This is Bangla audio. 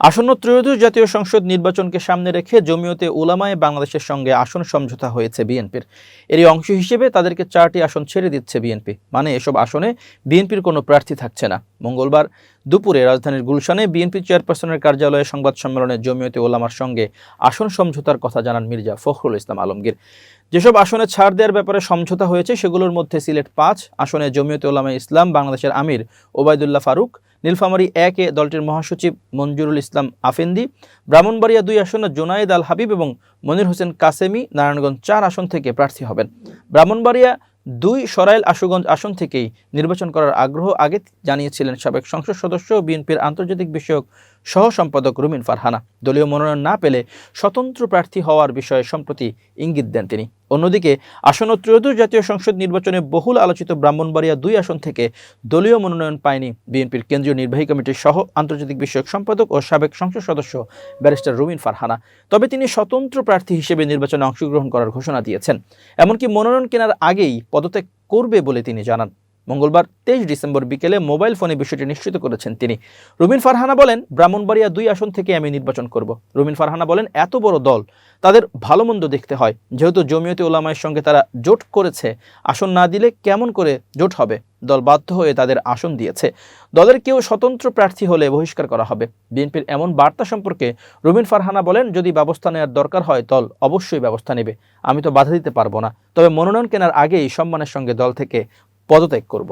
আসন্ন ত্রয়োদশ জাতীয় সংসদ নির্বাচনকে সামনে রেখে জমিয়তে উলামায়ে বাংলাদেশের সঙ্গে আসন সমঝোতা হয়েছে বিএনপির। এরই অংশ হিসেবে তাদেরকে 4টি আসন ছেড়ে দিচ্ছে বিএনপি। মানে এসব আসনে বিএনপির কোনো প্রার্থী থাকছে না। মঙ্গলবার দুপুরে রাজধানীর গুলশানে বিএনপি চেয়ারপারসনের কার্যালয়ে সংবাদ সম্মেলনে জমিয়তে উলামার সঙ্গে আসন সমঝোতার কথা জানান মির্জা ফখরুল ইসলাম আলমগীর। যেসব আসনে ছাড় দেওয়ার ব্যাপারে সমঝোতা হয়েছে সেগুলোর মধ্যে সিলেট 5 আসনে জমিয়তে উলামায়ে ইসলাম বাংলাদেশের আমির ওবায়দুল্লাহ ফারুক, নীলফামারী 1 এ দলটির মহাসচিব মঞ্জুরুল ইসলাম আফেন্দি, ব্রাহ্মণবাড়িয়া 2 আসনে জোনায়েদ আল হাবিব এবং মনির হোসেন কাসেমি নারায়ণগঞ্জ 4 আসন থেকে প্রার্থী হবেন। ব্রাহ্মণবাড়িয়া 2 সরাইল আশুগঞ্জ আসন থেকেই নির্বাচন করার আগ্রহ আগে জানিয়েছিলেন সাবেক সংসদ সদস্য বিএনপির আন্তর্জাতিক বিষয়ক সহ সম্পাদক রুমিন ফারহানা। দলীয় মনোনয়ন না পেলে স্বতন্ত্র প্রার্থী হওয়ার বিষয়ে সম্প্রতি ইঙ্গিত দেন তিনি। অন্যদিকে আসন্ন ত্রয়োদশ জাতীয় সংসদ নির্বাচনে বহুল আলোচিত ব্রাহ্মণবাড়িয়া 2 আসন থেকে দলীয় মনোনয়ন পায়নি বিএনপির কেন্দ্রীয় নির্বাহী কমিটির সহ আন্তর্জাতিক বিষয়ক সম্পাদক ও সাবেক সংসদ সদস্য ব্যারিস্টার রুমিন ফারহানা। তবে তিনি স্বতন্ত্র প্রার্থী হিসেবে নির্বাচনে অংশগ্রহণ করার ঘোষণা দিয়েছেন। এমনকি মনোনয়ন কেনার আগেই পদত্যাগ করবে বলে তিনি জানান। মঙ্গলবার 23 ডিসেম্বর বিকেলে মোবাইল ফোনে বিষয়টি নিশ্চিত করেছেন তিনি। রুমিন ফারহানা বলেন, ব্রাহ্মণবাড়িয়া 2 আসন থেকে আমি নির্বাচন করব। রুমিন ফারহানা বলেন, এত বড় দল, তাদের ভালো মন্দ দেখতে হয়। যেহেতু জমিয়তে উলামায়ের সঙ্গে তারা জোট করেছে, আসন না দিলে কেমন করে জোট হবে? দল বাধ্য হয়ে তাদের আসন দিয়েছে। দলের কেউ স্বতন্ত্র প্রার্থী হলে বহিষ্কার করা হবে। বিএনপির এমন বার্তা সম্পর্কে রুমিন ফারহানা বলেন, যদি ব্যবস্থা নেওয়ার দরকার হয় দল অবশ্যই ব্যবস্থা নেবে। আমি তো বাধা দিতে পারবো না। তবে মনোনয়ন কেনার আগেই সম্মানের সঙ্গে দল থেকে পদত্যাগ করব।